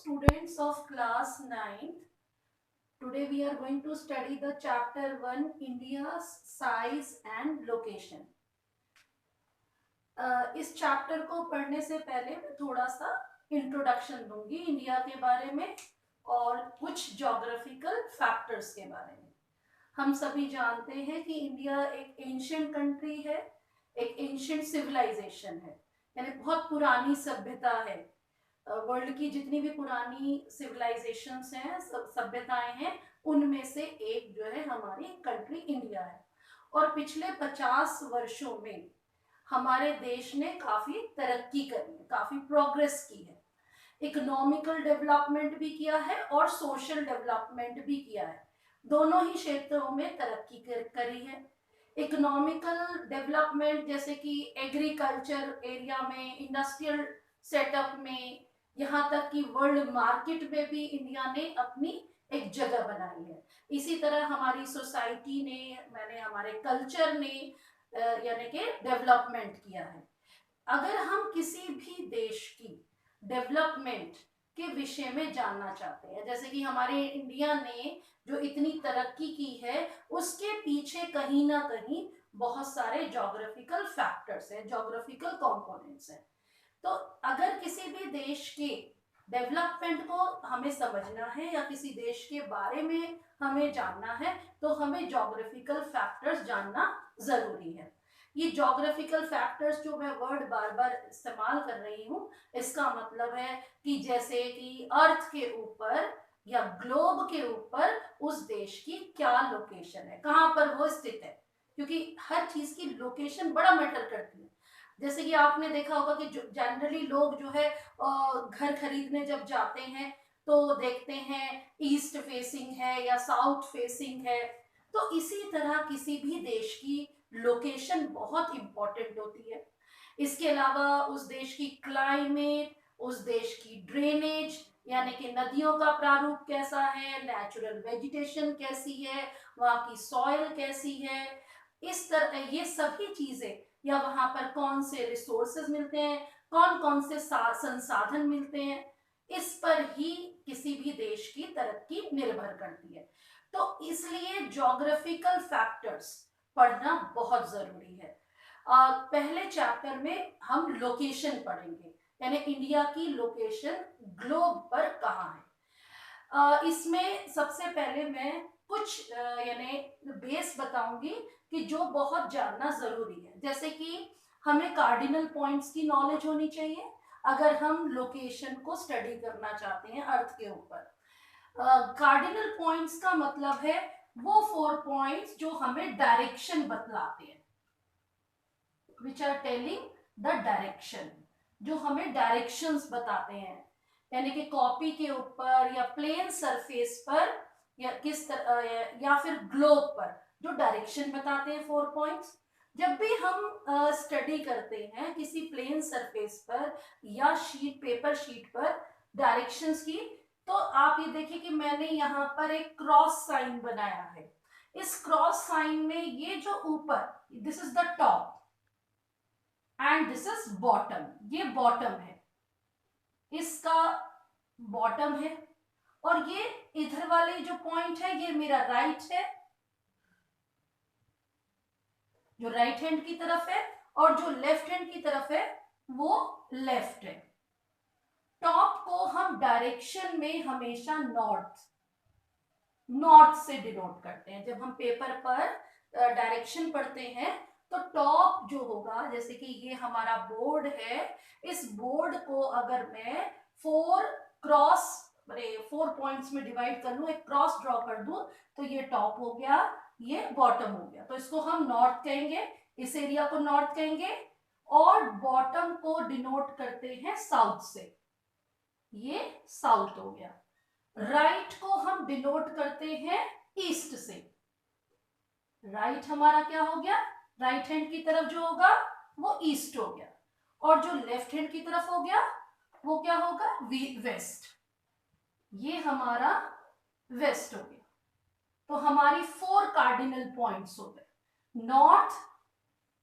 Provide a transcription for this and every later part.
students of class 9th. Today we are going to study the chapter 1 India's size and location. इस chapter को पढ़ने से पहले मैं थोड़ा सा इंट्रोडक्शन दूंगी इंडिया के बारे में और कुछ ज्योग्राफिकल फैक्टर्स के बारे में। हम सभी जानते हैं कि इंडिया एक एंशिएंट कंट्री है, एक एंशिएंट सिविलाइजेशन है, यानी बहुत पुरानी सभ्यता है। वर्ल्ड की जितनी भी पुरानी सिविलाइजेशंस हैं, सभ्यताएं हैं, उनमें से एक जो है हमारी कंट्री इंडिया है। और पिछले 50 वर्षों में हमारे देश ने काफी तरक्की करी है, काफी प्रोग्रेस की है। इकोनॉमिकल डेवलपमेंट भी किया है और सोशल डेवलपमेंट भी किया है। दोनों ही क्षेत्रों में तरक्की करी है। इकोनॉमिकल डेवलपमेंट जैसे कि एग्रीकल्चर एरिया में, इंडस्ट्रियल सेटअप में, यहाँ तक कि वर्ल्ड मार्केट में भी इंडिया ने अपनी एक जगह बनाई है। इसी तरह हमारी सोसाइटी ने हमारे कल्चर ने यानी कि डेवलपमेंट किया है। अगर हम किसी भी देश की डेवलपमेंट के विषय में जानना चाहते हैं, जैसे कि हमारे इंडिया ने जो इतनी तरक्की की है, उसके पीछे कहीं ना कहीं बहुत सारे ज्योग्राफिकल फैक्टर्स हैं, ज्योग्राफिकल कंपोनेंट्स हैं। तो अगर किसी भी देश के डेवलपमेंट को हमें समझना है या किसी देश के बारे में हमें जानना है, तो हमें ज्योग्राफिकल फैक्टर्स जानना जरूरी है। ये ज्योग्राफिकल फैक्टर्स जो मैं वर्ड बार बार इस्तेमाल कर रही हूँ, इसका मतलब है कि जैसे कि अर्थ के ऊपर या ग्लोब के ऊपर उस देश की क्या लोकेशन है, कहाँ पर वो स्थित है, क्योंकि हर चीज की लोकेशन बड़ा मैटर करती है। जैसे कि आपने देखा होगा कि जनरली लोग जो है घर खरीदने जब जाते हैं तो देखते हैं ईस्ट फेसिंग है या साउथ फेसिंग है। तो इसी तरह किसी भी देश की लोकेशन बहुत इंपॉर्टेंट होती है। इसके अलावा उस देश की क्लाइमेट, उस देश की ड्रेनेज यानी कि नदियों का प्रारूप कैसा है, नेचुरल वेजिटेशन कैसी है, वहाँ की सॉइल कैसी है, इस तरह ये सभी चीजें, या वहां पर कौन से रिसोर्सेज मिलते हैं, कौन कौन से संसाधन मिलते हैं, इस पर ही किसी भी देश की तरक्की निर्भर करती है। तो इसलिए ज्योग्राफिकल फैक्टर्स पढ़ना बहुत जरूरी है। पहले चैप्टर में हम लोकेशन पढ़ेंगे, यानी इंडिया की लोकेशन ग्लोब पर कहाँ है। इसमें सबसे पहले मैं कुछ यानी बेस बताऊंगी कि जो बहुत जानना जरूरी है। जैसे कि हमें कार्डिनल पॉइंट्स की नॉलेज होनी चाहिए अगर हम लोकेशन को स्टडी करना चाहते हैं अर्थ के ऊपर। कार्डिनल पॉइंट्स का मतलब है वो 4 पॉइंट्स जो हमें डायरेक्शन बतलाते हैं, which are telling the direction, जो हमें डायरेक्शंस बताते हैं। यानी कि कॉपी के ऊपर या प्लेन सरफेस पर या किस तरह या फिर ग्लोब पर जो डायरेक्शन बताते हैं 4 पॉइंट्स। जब भी हम स्टडी करते हैं किसी प्लेन सरफेस पर या पेपर शीट पर डायरेक्शंस की, तो आप ये देखिए कि मैंने यहाँ पर एक क्रॉस साइन बनाया है। इस क्रॉस साइन में ये जो ऊपर, this is the top and this is bottom, ये बॉटम है, इसका बॉटम है, और ये इधर वाले जो पॉइंट है ये मेरा राइट है, जो राइट हैंड की तरफ है, और जो लेफ्ट हैंड की तरफ है वो लेफ्ट है। टॉप को हम डायरेक्शन में हमेशा नॉर्थ से डिनोट करते हैं। जब हम पेपर पर डायरेक्शन पढ़ते हैं तो टॉप जो होगा, जैसे कि ये हमारा बोर्ड है, इस बोर्ड को अगर मैं 4 पॉइंट्स में डिवाइड कर लूं, एक क्रॉस ड्रॉ कर दूं, तो ये टॉप हो गया, ये बॉटम हो गया। तो इसको हम नॉर्थ कहेंगे, इस एरिया को नॉर्थ कहेंगे, और बॉटम को डिनोट करते हैं साउथ से, ये साउथ हो गया। राइट को हम डिनोट करते हैं ईस्ट से, राइट हमारा क्या हो गया, राइट हैंड की तरफ जो होगा वो ईस्ट हो गया, और जो लेफ्ट हैंड की तरफ हो गया वो क्या होगा, वेस्ट, ये हमारा वेस्ट हो गया। तो हमारी 4 कार्डिनल पॉइंट्स हो गए, north,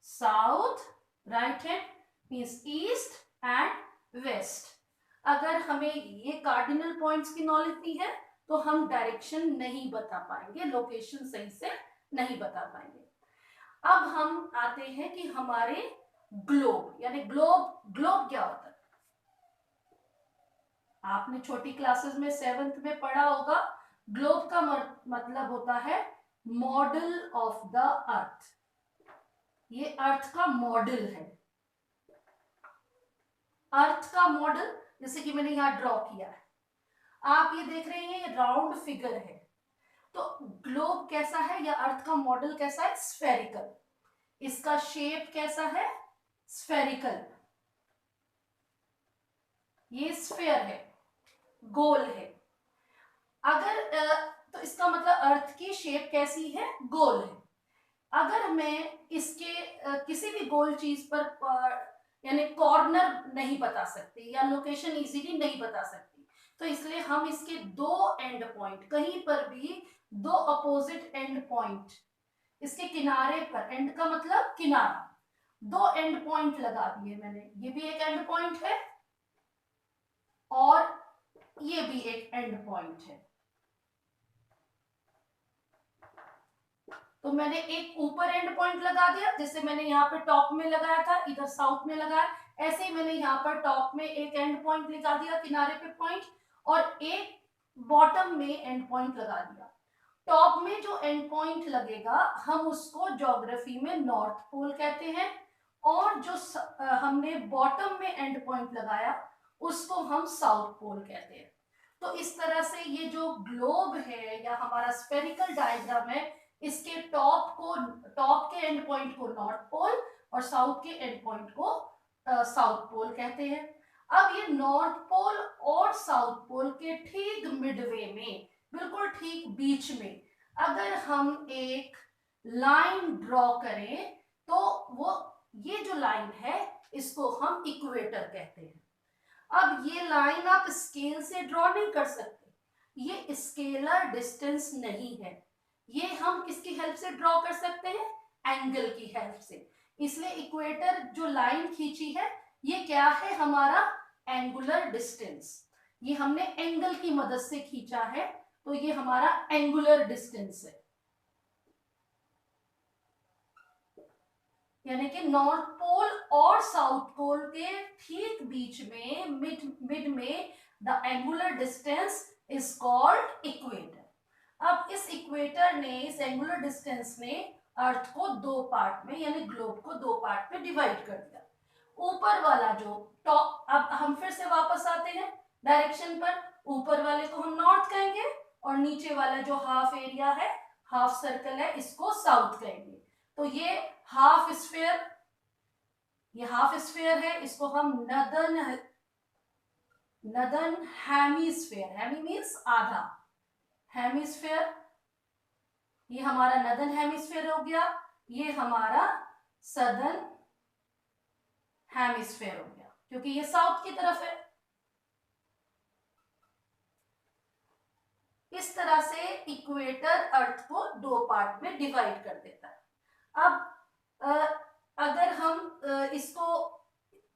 south, right hand means east and west. अगर हमें ये कार्डिनल पॉइंट्स की नॉलेज नहीं है तो हम डायरेक्शन नहीं बता पाएंगे, लोकेशन सही से नहीं बता पाएंगे। अब हम आते हैं कि हमारे ग्लोब, यानी ग्लोब क्या होता है? आपने छोटी क्लासेस में 7th में पढ़ा होगा। ग्लोब का मतलब होता है मॉडल ऑफ द अर्थ। ये अर्थ का मॉडल है। अर्थ का मॉडल जैसे कि मैंने यहां ड्रॉ किया है, आप ये देख रहे हैं, ये राउंड फिगर है। तो ग्लोब कैसा है या अर्थ का मॉडल कैसा है? स्फेरिकल। इसका शेप कैसा है? स्फेरिकल। ये स्फेयर है, गोल है। अगर तो इसका मतलब अर्थ की शेप कैसी है? गोल है। अगर मैं इसके किसी भी गोल चीज पर यानी कॉर्नर नहीं बता सकती या लोकेशन इजीली नहीं बता सकती, तो इसलिए हम इसके दो एंड पॉइंट, कहीं पर भी दो अपोजिट एंड पॉइंट, इसके किनारे पर, एंड का मतलब किनारा, दो एंड पॉइंट लगा दिए मैंने। ये भी एक एंड पॉइंट है और ये भी एक एंड पॉइंट है। तो मैंने एक ऊपर एंड पॉइंट लगा दिया, जैसे मैंने यहाँ पे टॉप में लगाया था, इधर साउथ में लगाया, ऐसे ही मैंने यहाँ पर टॉप में एक एंड पॉइंट लगा दिया, किनारे पे पॉइंट, और एक बॉटम में एंड पॉइंट लगा दिया। टॉप में जो एंड पॉइंट लगेगा हम उसको ज्योग्राफी में नॉर्थ पोल कहते हैं, और जो हमने बॉटम में एंड पॉइंट लगाया उसको हम साउथ पोल कहते हैं। तो इस तरह से ये जो ग्लोब है या हमारा स्फेरिकल डायग्राम है, इसके टॉप के एंड पॉइंट को नॉर्थ पोल और साउथ के एंड पॉइंट को साउथ पोल कहते हैं। अब ये नॉर्थ पोल और साउथ पोल के ठीक मिडवे में, बिल्कुल ठीक बीच में, अगर हम एक लाइन ड्रॉ करें तो वो ये जो लाइन है इसको हम इक्वेटर कहते हैं। अब ये लाइन आप स्केल से ड्रॉ नहीं कर सकते, ये स्केलर डिस्टेंस नहीं है, ये हम किसकी हेल्प से ड्रॉ कर सकते हैं? एंगल की हेल्प से। इसलिए इक्वेटर जो लाइन खींची है ये क्या है? हमारा एंगुलर डिस्टेंस। ये हमने एंगल की मदद से खींचा है, तो ये हमारा एंगुलर डिस्टेंस है। यानी कि नॉर्थ पोल और साउथ पोल के ठीक बीच में, मिड में, the angular distance is called equator. अब इस इक्वेटर ने, इस एंगुलर डिस्टेंस ने अर्थ को दो पार्ट में, यानी ग्लोब को दो पार्ट में डिवाइड कर दिया। ऊपर वाला जो टॉप, अब हम फिर से वापस आते हैं डायरेक्शन पर, ऊपर वाले को हम नॉर्थ कहेंगे और नीचे वाला जो हाफ एरिया है, हाफ सर्कल है, इसको साउथ कहेंगे। तो ये हाफ स्फीयर, ये हाफ स्फीयर है, इसको हम नदर्न हेमिस्फीयर, हेमी मीन्स आधा, हेमिस्फीयर, ये हमारा नदर्न हेमिस्फीयर हो गया, ये हमारा सदर्न हेमिस्फीयर हो गया, क्योंकि ये साउथ की तरफ है। इस तरह से इक्वेटर अर्थ को दो पार्ट में डिवाइड कर देता है। अब अगर हम इसको,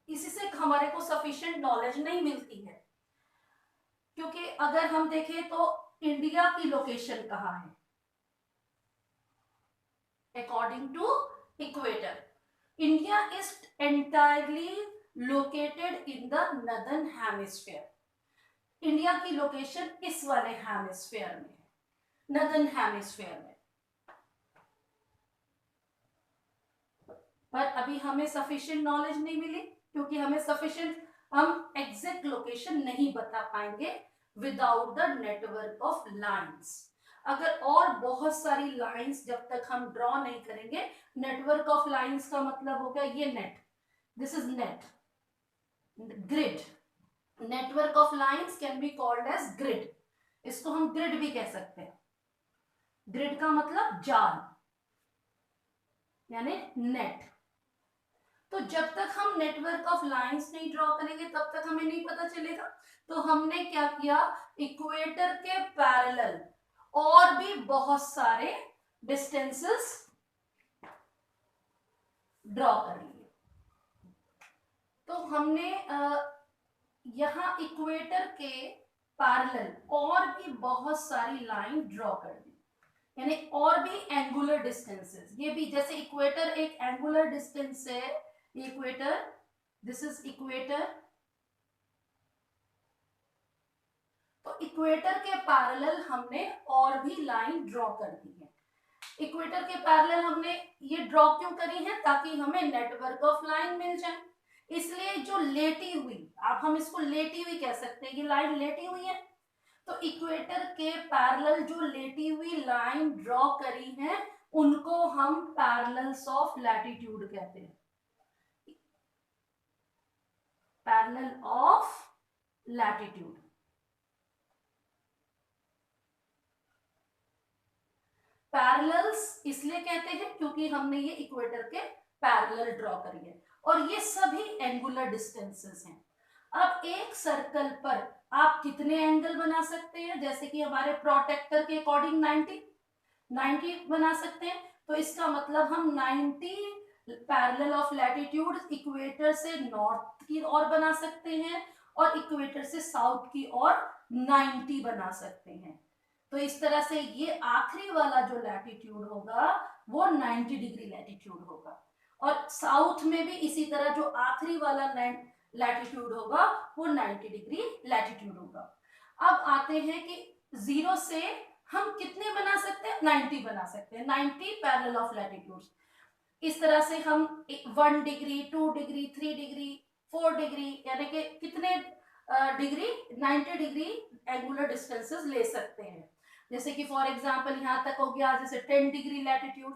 इसी से हमारे को सफिशिएंट नॉलेज नहीं मिलती है, क्योंकि अगर हम देखें तो इंडिया की लोकेशन कहाँ है? According to equator, India is entirely located in the northern hemisphere. India की लोकेशन इस वाले हेमिस्फीयर में है, नदर्न हेमिस्फीयर में। पर अभी हमें सफिशिएंट नॉलेज नहीं मिली, क्योंकि हमें सफिशिएंट, हम एग्जैक्ट लोकेशन नहीं बता पाएंगे without the network of lines. अगर और बहुत सारी लाइंस जब तक हम ड्रॉ नहीं करेंगे, नेटवर्क ऑफ लाइंस का मतलब हो गया ये net, this is net, grid. Network of lines can be called as grid, इसको हम ग्रिड भी कह सकते हैं। ग्रिड का मतलब जाल, यानी नेट। तो जब तक हम नेटवर्क ऑफ लाइंस नहीं ड्रॉ करेंगे तब तक हमें नहीं पता चलेगा। तो हमने क्या किया, इक्वेटर के पैरेलल और भी बहुत सारे डिस्टेंसेस ड्रॉ कर लिए। तो हमने यहाँ इक्वेटर के पैरेलल और भी बहुत सारी लाइन ड्रॉ कर दी, यानी और भी एंगुलर डिस्टेंसेस। ये भी जैसे इक्वेटर एक एंगुलर डिस्टेंस है, इक्वेटर, दिस इज इक्वेटर, तो इक्वेटर के पैरेलल हमने और भी लाइन ड्रॉ कर दी है। इक्वेटर के पैरेलल हमने ये ड्रॉ क्यों करी है? ताकि हमें नेटवर्क ऑफ लाइन मिल जाए, इसलिए जो लेटी हुई, आप हम इसको लेटी हुई कह सकते हैं, ये लाइन लेटी हुई है, तो इक्वेटर के पैरेलल जो लेटी हुई लाइन ड्रॉ करी है उनको हम पैरेलल्स ऑफ लैटिट्यूड कहते हैं, पैरेलल ऑफ लैटिट्यूड। पैरेलल्स इसलिए कहते हैं क्योंकि हमने ये इक्वेटर के पैरेलल ड्रॉ करी है, और ये सभी एंगुलर डिस्टेंसेस हैं। अब एक सर्कल पर आप कितने एंगल बना सकते हैं? जैसे कि हमारे प्रोटेक्टर के अकॉर्डिंग 90 बना सकते हैं, तो इसका मतलब हम 90 पैरेलल ऑफ लैटिट्यूड इक्वेटर से नॉर्थ की ओर बना सकते हैं और इक्वेटर से साउथ की ओर 90 बना सकते हैं। तो इस तरह से ये आखिरी वाला जो लैटिट्यूड होगा वो 90 डिग्री लैटिट्यूड होगा, और साउथ में भी इसी तरह जो आखिरी वाला लैटिट्यूड होगा वो 90 डिग्री लैटिट्यूड होगा। अब आते हैं कि 0 से हम कितने बना सकते हैं? 90 बना सकते हैं, 90 पैरेलल ऑफ लैटिट्यूड्स। इस तरह से हम 1 डिग्री, 2 डिग्री, 3 डिग्री, 4 डिग्री, यानी कि कितने डिग्री, 90 डिग्री एंगुलर डिस्टेंसेस ले सकते हैं। जैसे कि फॉर एग्जांपल यहाँ तक हो गया, जैसे 10 डिग्री लैटिट्यूड,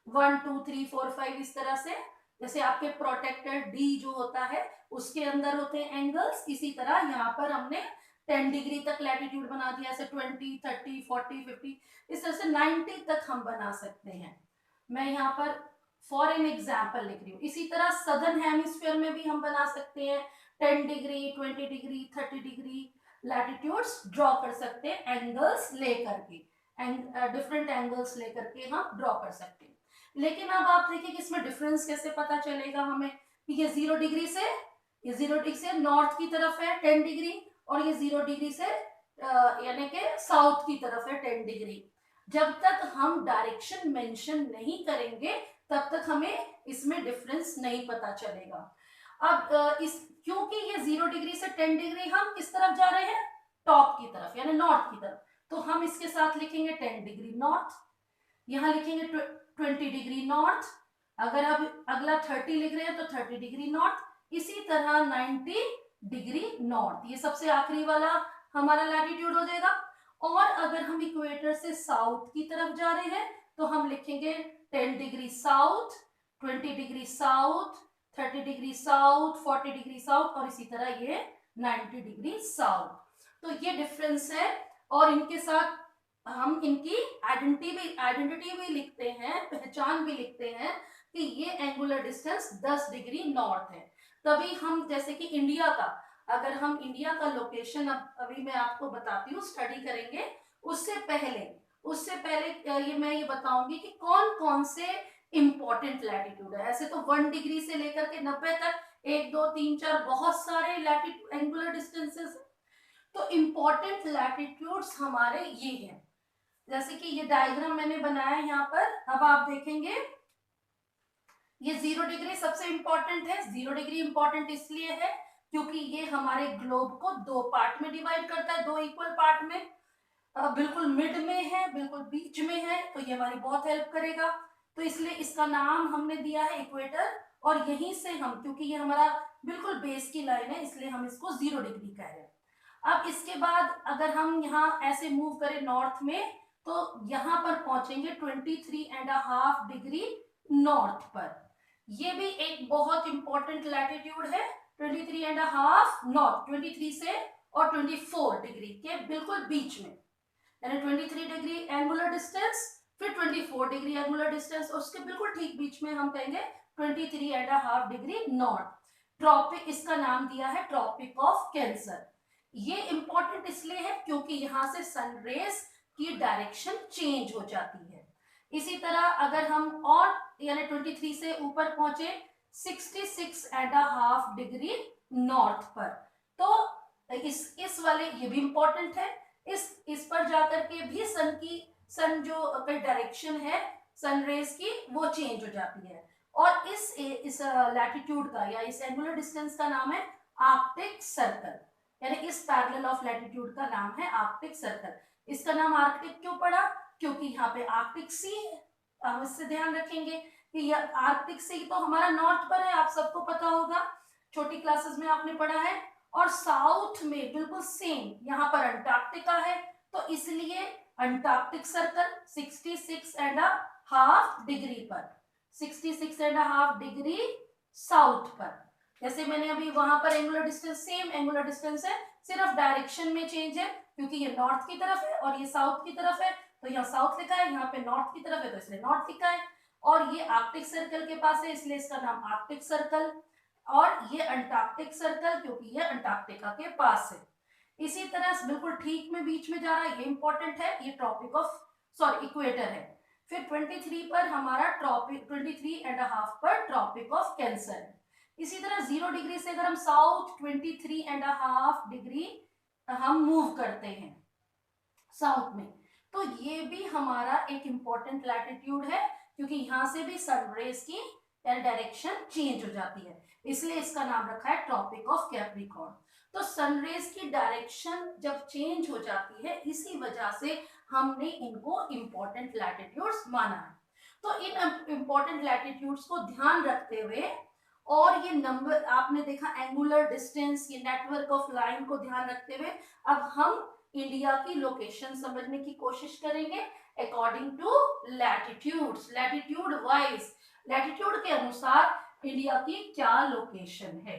1 2 3 4 5 इस तरह से। जैसे आपके प्रोटेक्टर डी जो होता है उसके अंदर होते हैं एंगल्स, इसी तरह यहाँ पर हमने 10 डिग्री तक लैटिट्यूड बना दिया, ऐसे 20 30 40 50 इस तरह से 90 तक हम बना सकते हैं। मैं यहाँ पर फॉर एन एग्जाम्पल लिख रही हूँ। इसी तरह सदर्न हेमिस्फीयर में भी हम बना सकते हैं 10 degree, 20 degree, 30 degree latitudes draw कर सकते हैं, एंगल्स लेकर के, डिफरेंट एंगल्स लेकर के हम ड्रॉ कर सकते हैं। लेकिन अब आप देखिए कि इसमें डिफरेंस कैसे पता चलेगा हमें कि ये 0 डिग्री से नॉर्थ की तरफ है 10 डिग्री, और ये 0 डिग्री से यानी कि साउथ की तरफ है 10 डिग्री। जब तक हम डायरेक्शन मेंशन नहीं करेंगे तब तक हमें इसमें डिफरेंस नहीं पता चलेगा। अब इस क्योंकि ये 0 डिग्री से 10 डिग्री हम किस तरफ जा रहे हैं? टॉप की तरफ, यानी नॉर्थ की तरफ, तो हम इसके साथ लिखेंगे 10 डिग्री नॉर्थ, यहाँ लिखेंगे 20 डिग्री नॉर्थ। अगर अब अगला 30 लिख रहे हैं तो 30 डिग्री नॉर्थ, इसी तरह 90 डिग्री नॉर्थ, ये सबसे आखिरी वाला हमारा लैटिट्यूड हो जाएगा। और अगर हम इक्वेटर से साउथ की तरफ जा रहे हैं तो हम लिखेंगे 10 degree south, 20 degree south, 30 degree south, 40 degree south, और इसी तरह ये 90 डिग्री साउथ। तो ये डिफरेंस है, और इनके साथ हम इनकी आइडेंटिटी भी लिखते हैं, पहचान भी लिखते हैं कि ये एंगुलर डिस्टेंस 10 डिग्री नॉर्थ है। तभी हम, जैसे कि इंडिया का, अगर हम इंडिया का लोकेशन अभी मैं आपको बताती हूँ, स्टडी करेंगे, उससे पहले ये बताऊंगी कि कौन कौन से इंपॉर्टेंट लैटिट्यूड है। ऐसे तो 1 डिग्री से लेकर के 90 तक 1 2 3 4 बहुत सारे लैटिट्यूड एंगुलर डिस्टेंसेस, तो इंपॉर्टेंट लैटिट्यूड्स हमारे ये हैं। जैसे कि ये डायग्राम मैंने बनाया है यहाँ पर, अब आप देखेंगे ये 0 डिग्री सबसे इंपॉर्टेंट है। 0 डिग्री इंपॉर्टेंट इसलिए है क्योंकि ये हमारे ग्लोब को 2 पार्ट में डिवाइड करता है, 2 इक्वल पार्ट में, बिल्कुल मिड में है, बिल्कुल बीच में है, तो ये हमारी बहुत हेल्प करेगा। तो इसलिए इसका नाम हमने दिया है इक्वेटर, और यहीं से हम, क्योंकि ये हमारा बिल्कुल बेस की लाइन है, इसलिए हम इसको 0 डिग्री कह रहे हैं। अब इसके बाद अगर हम यहाँ ऐसे मूव करें नॉर्थ में, तो यहाँ पर पहुंचेंगे 23.5 डिग्री नॉर्थ पर। ये भी एक बहुत इंपॉर्टेंट लैटिट्यूड है, 23.5 नॉर्थ, 23 से और 24 डिग्री के बिल्कुल बीच में, यानी 23 डिग्री एंगुलर डिस्टेंस, फिर 24 डिग्री एंगुलर डिस्टेंस, उसके बिल्कुल ठीक बीच में हम कहेंगे 23.5 डिग्री नॉर्थ। ट्रॉपिक, इसका नाम दिया है ट्रॉपिक ऑफ कैंसर। ये इंपॉर्टेंट इसलिए है क्योंकि यहाँ से सनरेज की डायरेक्शन चेंज हो जाती है। इसी तरह अगर हम और यानी 23 से ऊपर पहुंचे 66.5 डिग्री नॉर्थ पर, तो इस वाले ये भी इंपॉर्टेंट है, इस पर जाकर के भी सन जो डायरेक्शन है सन रेज की वो चेंज हो जाती है। और इस लैटिट्यूड का या इस एंगुलर डिस्टेंस का नाम है आर्कटिक सर्कल, यानी इस पैरेलल ऑफ लैटिट्यूड का नाम है आर्कटिक सर्कल। इसका नाम आर्कटिक क्यों पड़ा? क्योंकि यहाँ पे आर्कटिक सी है। हम इससे ध्यान रखेंगे कि यह आर्कटिक सी तो हमारा नॉर्थ पर है, आप सबको पता होगा, छोटी क्लासेस में आपने पढ़ा है। और साउथ में बिल्कुल सेम यहाँ पर अंटार्कटिका है, तो इसलिए अंटार्कटिक सर्कल 66.5 डिग्री पर, 66.5 डिग्री साउथ पर। जैसे मैंने अभी वहां पर angular distance same angular distance है, सिर्फ डायरेक्शन में चेंज है, क्योंकि ये नॉर्थ की तरफ है और ये साउथ की तरफ है, तो यहाँ साउथ लिखा है, यहाँ पे नॉर्थ की तरफ है तो इसलिए नॉर्थ लिखा है। और ये आर्कटिक सर्कल के पास है इसलिए इसका नाम आर्कटिक सर्कल, और ये अंटार्कटिक सर्कल क्योंकि ये अंटार्कटिका के पास है। इसी तरह बिल्कुल ठीक में बीच में जा रहा है, ये इंपॉर्टेंट है, ये ट्रॉपिक ऑफ इक्वेटर है। फिर 23 पर हमारा ट्रॉपिक 23.5 पर ट्रॉपिक ऑफ कैंसर है। इसी तरह 0 डिग्री से अगर हम साउथ 23.5 डिग्री हम मूव करते हैं साउथ में, तो ये भी हमारा एक इंपॉर्टेंट लैटिट्यूड है, क्योंकि यहां से भी सनरेज की डायरेक्शन चेंज हो जाती है, इसलिए इसका नाम रखा है ट्रॉपिक ऑफ कैप्रिकॉर्न। तो सनरेज की डायरेक्शन जब चेंज हो जाती है, इसी वजह से हमने इनको इंपॉर्टेंट लैटिट्यूड्स माना है। तो इन इंपॉर्टेंट लैटिट्यूड्स को ध्यान रखते हुए, और ये नंबर आपने देखा एंगुलर डिस्टेंस, ये नेटवर्क ऑफ लाइन को ध्यान रखते हुए, अब हम इंडिया की लोकेशन समझने की कोशिश करेंगे according to latitudes, latitude wise, latitude के अनुसार इंडिया की क्या लोकेशन है।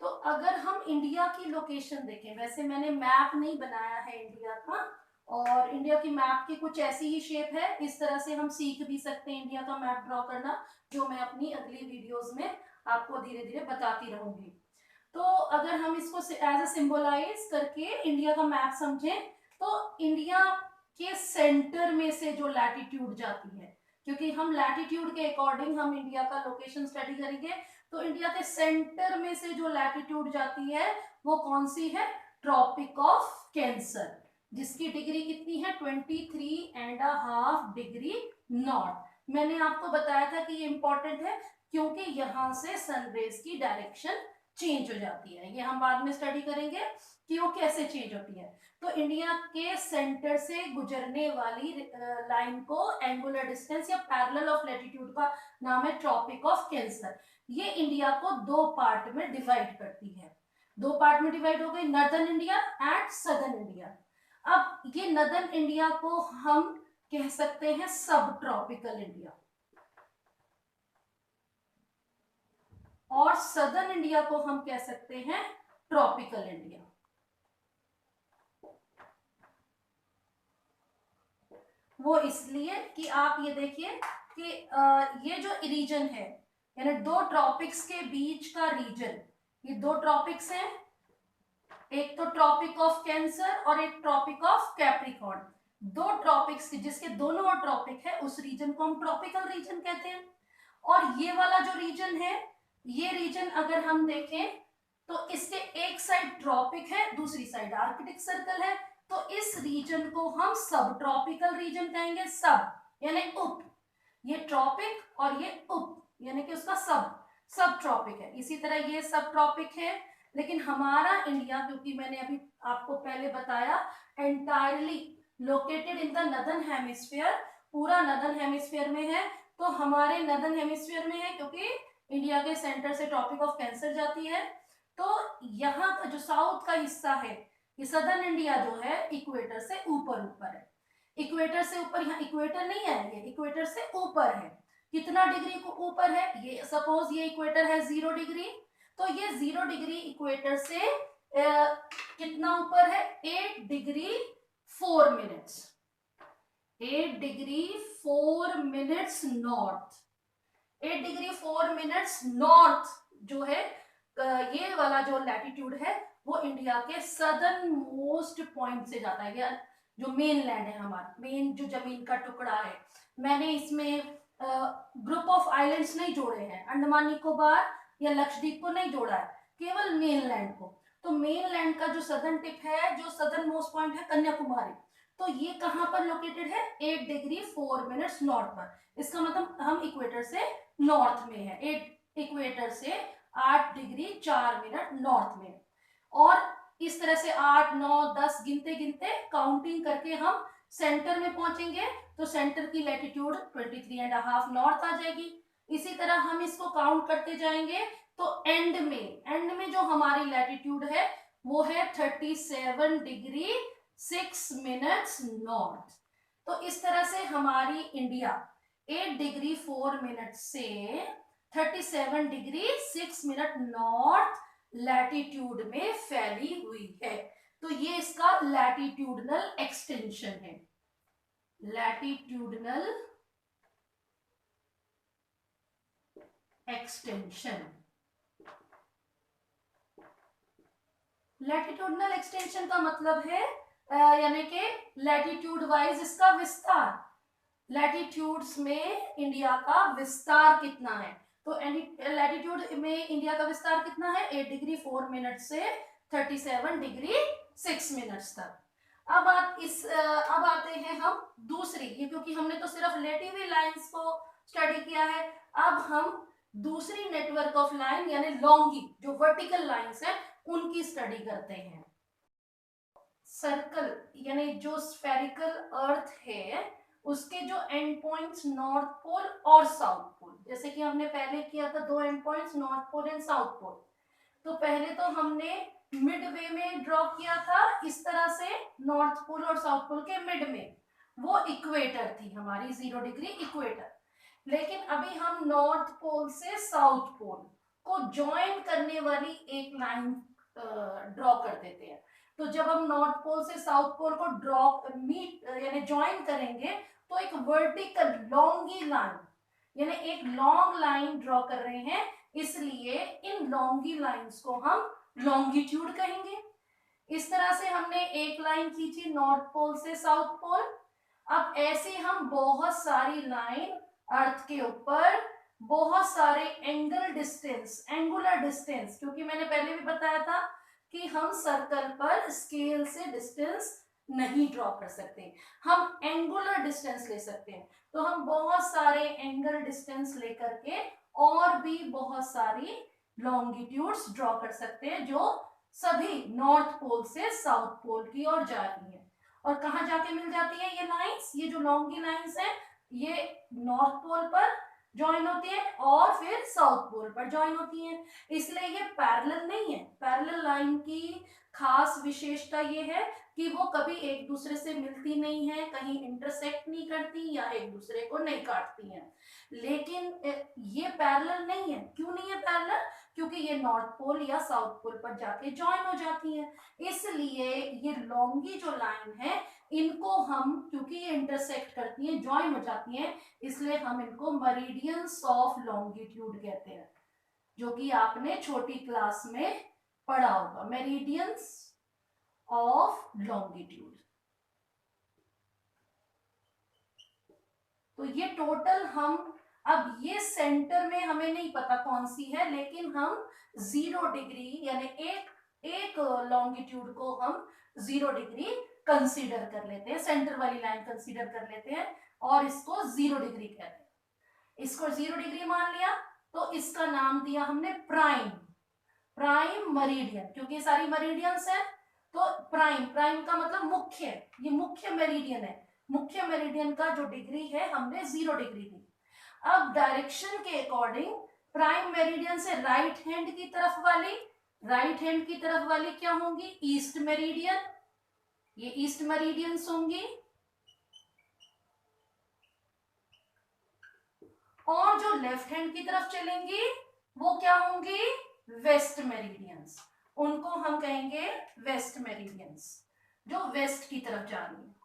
तो अगर हम इंडिया की लोकेशन देखें, वैसे मैंने मैप नहीं बनाया है इंडिया का, और इंडिया की मैप की कुछ ऐसी ही शेप है, इस तरह से हम सीख भी सकते हैं इंडिया का मैप ड्रॉ करना, जो मैं अपनी अगली वीडियोस में आपको धीरे धीरे बताती रहूंगी। तो अगर हम इसको एज अ सिंबलाइज करके इंडिया का मैप समझें, तो इंडिया के सेंटर में से जो लैटिट्यूड जाती है, क्योंकि हम लैटिट्यूड के अकॉर्डिंग हम इंडिया का लोकेशन स्टडी करेंगे, तो इंडिया के सेंटर में से जो लैटिट्यूड जाती है वो कौन सी है? ट्रॉपिक ऑफ कैंसर, जिसकी डिग्री कितनी है? 23.5 डिग्री नॉर्थ। मैंने आपको बताया था कि ये इंपॉर्टेंट है, क्योंकि यहां से सनरेज की डायरेक्शन चेंज हो जाती है, ये हम बाद में स्टडी करेंगे कि वो कैसे चेंज होती है। तो इंडिया के सेंटर से गुजरने वाली लाइन को एंगुलर डिस्टेंस या पैरेलल ऑफ लैटिट्यूड का नाम है ट्रॉपिक ऑफ कैंसर। ये इंडिया को दो पार्ट में डिवाइड करती है, दो पार्ट में डिवाइड हो गई, northern India and southern India. अब ये नॉर्दर्न इंडिया को हम कह सकते हैं सब ट्रॉपिकल इंडिया, और सदर्न इंडिया को हम कह सकते हैं ट्रॉपिकल इंडिया। वो इसलिए कि आप ये देखिए कि ये जो रीजन है, यानी दो ट्रॉपिक्स के बीच का रीजन, ये दो ट्रॉपिक्स हैं, एक तो ट्रॉपिक ऑफ कैंसर और एक ट्रॉपिक ऑफ कैप्रिकॉर्न, दो ट्रॉपिक्स जिसके दोनों ट्रॉपिक है, उस रीजन को हम ट्रॉपिकल रीजन कहते हैं। और ये वाला जो रीजन है, ये रीजन अगर हम देखें तो इसके एक साइड ट्रॉपिक है, दूसरी साइड आर्कटिक सर्कल है, तो इस रीजन को हम सब ट्रॉपिकल रीजन कहेंगे, सब यानी उप, ये ट्रॉपिक और ये उप यानी कि उसका सब ट्रॉपिक है। इसी तरह ये सब ट्रॉपिक है, लेकिन हमारा इंडिया, क्योंकि मैंने अभी आपको पहले बताया, entirely located in the northern hemisphere, पूरा नॉर्दर्न हेमिस्फीयर में है, तो हमारे नॉर्दर्न हेमिस्फीयर में है क्योंकि इंडिया के सेंटर से ट्रॉपिक ऑफ कैंसर जाती है। तो यहाँ का जो साउथ का हिस्सा है, ये सदर्न इंडिया जो है इक्वेटर से ऊपर है, इक्वेटर से ऊपर, यहाँ इक्वेटर नहीं है, ये इक्वेटर से ऊपर है। कितना डिग्री को ऊपर है? ये सपोज ये इक्वेटर है 0 डिग्री, तो ये 0 डिग्री इक्वेटर से कितना ऊपर है? 8 degree 4 minutes, 8 degree 4 minutes north, 8 degree 4 minutes north जो है, ये वाला जो लैटिट्यूड है वो इंडिया के सदर्न मोस्ट पॉइंट से जाता है, या जो मेन लैंड है हमारा, मेन जो जमीन का टुकड़ा है। मैंने इसमें ग्रुप ऑफ आइलैंड्स नहीं जोड़े हैं, अंडमान निकोबार या लक्षद्वीप को नहीं जोड़ा है, केवल मेन लैंड को। तो मेन लैंड का जो सदर्न टिप है, जो सदर्न मोस्ट पॉइंट है कन्याकुमारी, तो ये कहाँ पर लोकेटेड है? 8 डिग्री 4 मिनट्स नॉर्थ पर। इसका मतलब हम इक्वेटर से नॉर्थ में है, 8 इक्वेटर से 8 डिग्री 4 मिनट नॉर्थ में। और इस तरह से 8 9 10 गिनते गिनते काउंटिंग करके हम सेंटर में पहुंचेंगे, तो सेंटर की लैटिट्यूड 23.5 नॉर्थ आ जाएगी। इसी तरह हम इसको काउंट करते जाएंगे, तो एंड में जो हमारी लैटिट्यूड है वो है 37 डिग्री 6 मिनट्स नॉर्थ। तो इस तरह से हमारी इंडिया 8 डिग्री 4 मिनट से 37 डिग्री 6 मिनट नॉर्थ लैटिट्यूड में फैली हुई है। तो ये इसका लैटिट्यूडनल एक्सटेंशन है, लैटिट्यूडनल एक्सटेंशन। लैटिट्यूडनल एक्सटेंशन का मतलब है यानी कि लैटिट्यूड वाइज इसका विस्तार, लैटिट्यूड्स में इंडिया का विस्तार कितना है। तो लैटिट्यूड में इंडिया का विस्तार कितना है? 8 डिग्री 4 मिनट से 37 डिग्री 6 मिनट्स तक। अब आते हैं हम दूसरी, ये क्योंकि हमने तो सिर्फ लेटी हुई लाइंस को स्टडी किया है, अब हम दूसरी नेटवर्क ऑफ लाइन यानी लॉन्गी जो वर्टिकल लाइंस है उनकी स्टडी करते हैं। सर्कल यानी जो स्फेरिकल अर्थ है उसके जो एंड पॉइंट्स नॉर्थ पोल और साउथ पोल, जैसे कि हमने पहले किया था 2 end points north pole and south pole, तो पहले तो हमने मिड वे में ड्रॉ किया था इस तरह से, नॉर्थ पोल और साउथ पोल के मिड में, वो इक्वेटर थी हमारी 0 डिग्री इक्वेटर। लेकिन अभी हम नॉर्थ पोल से साउथ पोल को ज्वाइन करने वाली एक लाइन ड्रॉ कर देते हैं। तो जब हम नॉर्थ पोल से साउथ पोल को यानी ज्वाइन करेंगे, तो एक वर्टिकल लॉन्गी लाइन यानी एक लॉन्ग लाइन ड्रॉ कर रहे हैं, इसलिए इन लॉन्गी लाइंस को हम लॉन्गिट्यूड कहेंगे। इस तरह से हमने एक लाइन खींची नॉर्थ पोल से साउथ पोल। अब ऐसे हम बहुत सारी लाइन अर्थ के ऊपर बहुत सारे एंगुलर डिस्टेंस, क्योंकि मैंने पहले भी बताया था कि हम सर्कल पर स्केल से डिस्टेंस नहीं ड्रॉ कर सकते, हम एंगुलर डिस्टेंस ले सकते हैं। तो हम बहुत सारे एंगल डिस्टेंस लेकर के और भी बहुत सारी लॉन्गिट्यूड्स ड्रॉ कर सकते हैं जो सभी नॉर्थ पोल से साउथ पोल की ओर जा रही है। और कहाँ जाके मिल जाती है ये लाइंस? ये जो लॉन्गी लाइंस है ये नॉर्थ पोल पर ज्वाइन होती है और फिर साउथ पोल पर ज्वाइन होती है, इसलिए ये पैरेलल नहीं है। पैरेलल लाइन की खास विशेषता ये है कि वो कभी एक दूसरे से मिलती नहीं है, कहीं इंटरसेक्ट नहीं करती या एक दूसरे को नहीं काटती हैं। लेकिन ये पैरेलल नहीं है। क्यों नहीं है पैरेलल? क्योंकि ये नॉर्थ पोल या साउथ पोल पर जाके ज्वाइन हो जाती है। इसलिए ये लॉन्गी जो लाइन है इनको हम, क्योंकि ये इंटरसेक्ट करती हैं, ज्वाइन हो जाती हैं, इसलिए हम इनको मेरिडियंस ऑफ लॉन्गिट्यूड कहते हैं, जो कि आपने छोटी क्लास में पढ़ा होगा, मेरिडियंस ऑफ लॉन्गिट्यूड। तो ये टोटल हम, अब ये सेंटर में हमें नहीं पता कौन सी है, लेकिन हम 0 डिग्री यानी एक लॉन्गिट्यूड को हम 0 डिग्री कंसीडर कर लेते हैं, सेंटर वाली लाइन कंसीडर कर लेते हैं और इसको 0 डिग्री कहते हैं। इसको 0 डिग्री मान लिया तो इसका नाम दिया हमने प्राइम मेरिडियन, क्योंकि ये सारी मेरिडियंस है। तो प्राइम का मतलब मुख्य, ये मुख्य मेरिडियन है, मुख्य मेरिडियन का जो डिग्री है हमने 0 डिग्री दी। अब डायरेक्शन के अकॉर्डिंग प्राइम मेरिडियन से राइट हैंड की तरफ वाली क्या होंगी? ईस्ट मेरिडियन, ये ईस्ट मेरिडियंस होंगी। और जो लेफ्ट हैंड की तरफ चलेंगी वो क्या होंगी? वेस्ट मेरिडियंस, उनको हम कहेंगे वेस्ट मेरिडियंस, जो वेस्ट की तरफ जा रही है।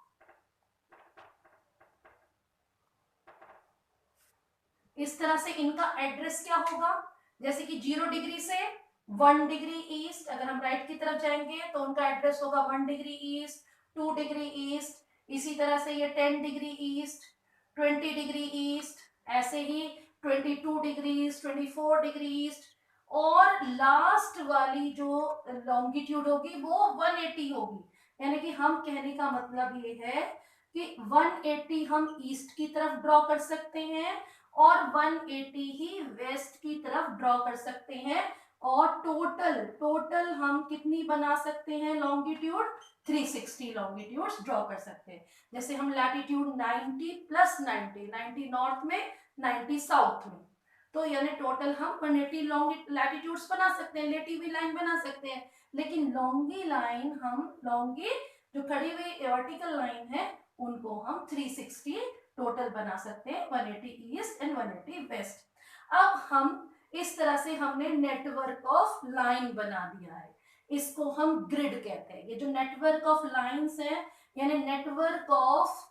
इस तरह से इनका एड्रेस क्या होगा? जैसे कि 0 डिग्री से 1 डिग्री ईस्ट, अगर हम राइट की तरफ जाएंगे तो उनका एड्रेस होगा 1 डिग्री ईस्ट, 2 डिग्री ईस्ट, इसी तरह से ये 10 डिग्री ईस्ट, 20 डिग्री ईस्ट, ऐसे ही 22 डिग्री, 24 डिग्री ईस्ट। और लास्ट वाली जो लॉन्गिट्यूड होगी वो 180 होगी, यानी कि हम कहने का मतलब ये है कि 180 हम ईस्ट की तरफ ड्रॉ कर सकते हैं और 180 ही वेस्ट की तरफ ड्रॉ कर सकते हैं, और टोटल हम कितनी बना सकते हैं लॉन्गिट्यूड, 360 लॉन्गिट्यूड्स ड्रॉ कर सकते हैं। जैसे हम लैटिट्यूड 90 प्लस 90 नॉर्थ में 90 साउथ में, तो यानी टोटल हम 180 लॉन्ग लैटिट्यूड्स बना सकते हैं, लेटी लाइन बना सकते हैं। लेकिन लॉन्गी लाइन हम लॉन्गी जो खड़ी हुई वर्टिकल लाइन है उनको हम 360 टोटल बना सकते हैं, 180 ईस्ट एंड 180 वेस्ट। अब हम इस तरह से हमने नेटवर्क ऑफ लाइन बना दिया है, इसको हम ग्रिड कहते हैं। ये जो नेटवर्क ऑफ लाइंस है यानी network of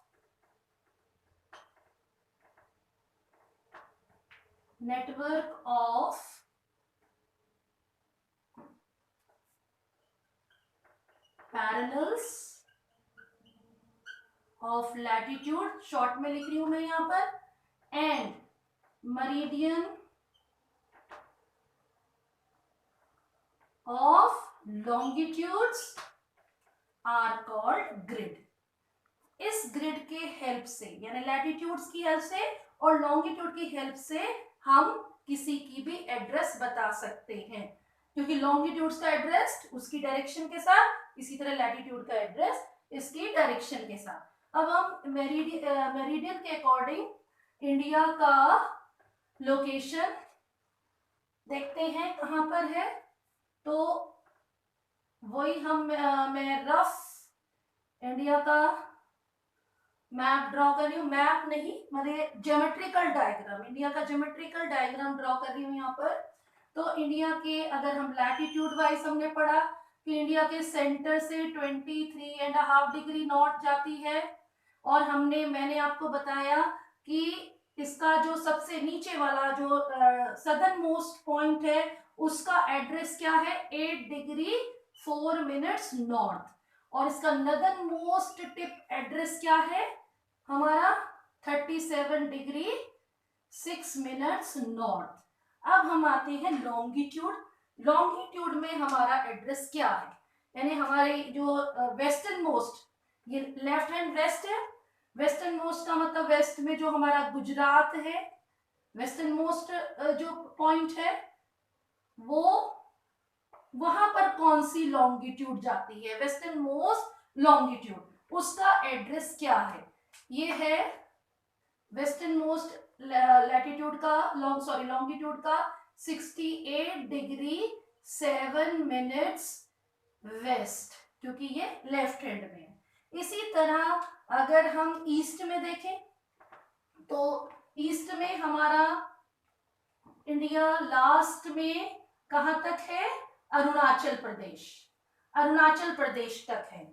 parallels of latitude, short में लिख रही हूं मैं यहां पर, and meridian of longitudes are called grid. इस ग्रिड के हेल्प से यानी लैटिट्यूड्स की हेल्प से और लॉन्गिट्यूड की हेल्प से हम किसी की भी एड्रेस बता सकते हैं, क्योंकि लॉन्गिट्यूड्स का एड्रेस उसकी डायरेक्शन के साथ, इसी तरह लैटिट्यूड का एड्रेस इसकी डायरेक्शन के साथ। अब हम मेरिडियन के अकॉर्डिंग इंडिया का लोकेशन देखते हैं कहां पर है। तो वही मैं रफ इंडिया का मैप ड्रॉ कर रही हूँ, मैप नहीं मतलब ज्योमेट्रिकल डायग्राम, इंडिया का ज्योमेट्रिकल डायग्राम ड्रॉ कर रही हूँ यहाँ पर। तो इंडिया के अगर हम लैटिट्यूड वाइज हमने पढ़ा कि इंडिया के सेंटर से 23.5 डिग्री नॉर्थ जाती है, और मैंने आपको बताया कि इसका जो सबसे नीचे वाला जो सदर्न मोस्ट पॉइंट है उसका एड्रेस क्या है, 8 डिग्री 4 मिनट्स नॉर्थ, और इसका नदर्न मोस्ट टिप एड्रेस क्या है हमारा 37 डिग्री 6 मिनट्स नॉर्थ। अब हम आते हैं लॉन्गिट्यूड। लॉन्गिट्यूड में हमारा एड्रेस क्या है, यानी हमारे जो वेस्टर्न मोस्ट, ये लेफ्ट हैंड वेस्ट है, वेस्टर्न मोस्ट का मतलब वेस्ट में जो हमारा गुजरात है, वेस्टर्न मोस्ट जो पॉइंट है वो वहां पर कौन सी लॉन्गिट्यूड जाती है, वेस्टर्न मोस्ट लॉन्गिट्यूड, उसका एड्रेस क्या है, ये है वेस्टर्न मोस्ट लैटिट्यूड का लॉन्गिट्यूड का 68 डिग्री 7 मिनट्स वेस्ट, क्योंकि ये लेफ्ट हैंड में है। इसी तरह अगर हम ईस्ट में देखें तो ईस्ट में हमारा इंडिया लास्ट में कहां तक है, अरुणाचल प्रदेश, अरुणाचल प्रदेश तक है।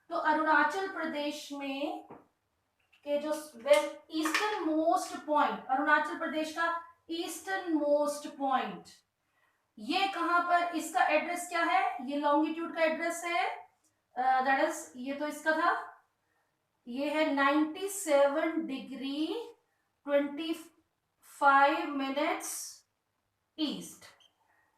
तो अरुणाचल प्रदेश में के जो eastern most point, Arunachal Pradesh का ईस्टर्न मोस्ट पॉइंट, ये कहां पर, इसका एड्रेस क्या है, ये लॉन्गिट्यूड का एड्रेस है, दैट इज ये तो इसका था, ये है 97 degree 25 minutes east,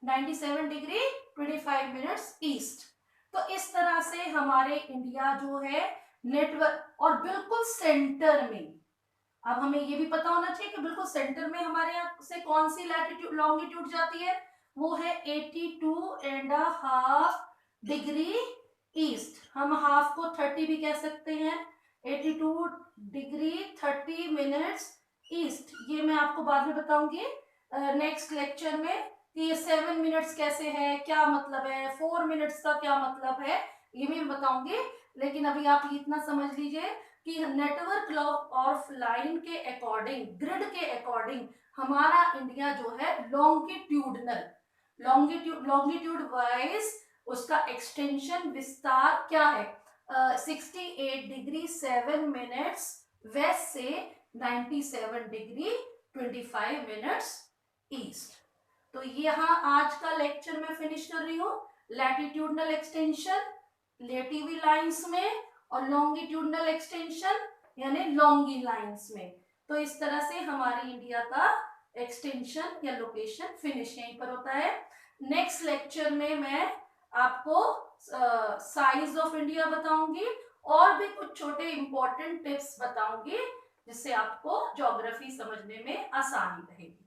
97 degree 25 minutes east. तो इस तरह से हमारे इंडिया जो है नेटवर्क, और बिल्कुल सेंटर में, अब हमें ये भी पता होना चाहिए कि बिल्कुल सेंटर में हमारे यहाँ से कौन सी लैटिट्यूड लॉन्गिट्यूड जाती है, वो है 82.5 डिग्री ईस्ट, हम हाफ को 30 भी कह सकते हैं, 82 डिग्री 30 मिनट्स ईस्ट। ये मैं आपको बाद में बताऊंगी नेक्स्ट लेक्चर में कि ये 7 मिनट्स कैसे है, क्या मतलब है, 4 मिनट्स का क्या मतलब है, ये मैं बताऊंगी। लेकिन अभी आप इतना समझ लीजिए कि नेटवर्क ऑफ लाइन के अकॉर्डिंग, ग्रिड के अकॉर्डिंग हमारा इंडिया जो है लॉन्गिट्यूड वाइज उसका एक्सटेंशन विस्तार क्या है, 68 डिग्री 7 मिनट्स वेस्ट से 97 डिग्री 25 मिनट्स ईस्ट। तो यहाँ आज का लेक्चर मैं फिनिश कर रही हूँ, लैटिट्यूडनल एक्सटेंशन लेटिवी लाइंस में और लॉन्गिट्यूडनल एक्सटेंशन यानी लॉन्गी लाइंस में। तो इस तरह से हमारी इंडिया का एक्सटेंशन या लोकेशन फिनिश यहीं पर होता है। नेक्स्ट लेक्चर में मैं आपको साइज ऑफ इंडिया बताऊंगी और भी कुछ छोटे इंपॉर्टेंट टिप्स बताऊंगी जिससे आपको ज्योग्राफी समझने में आसानी रहेगी।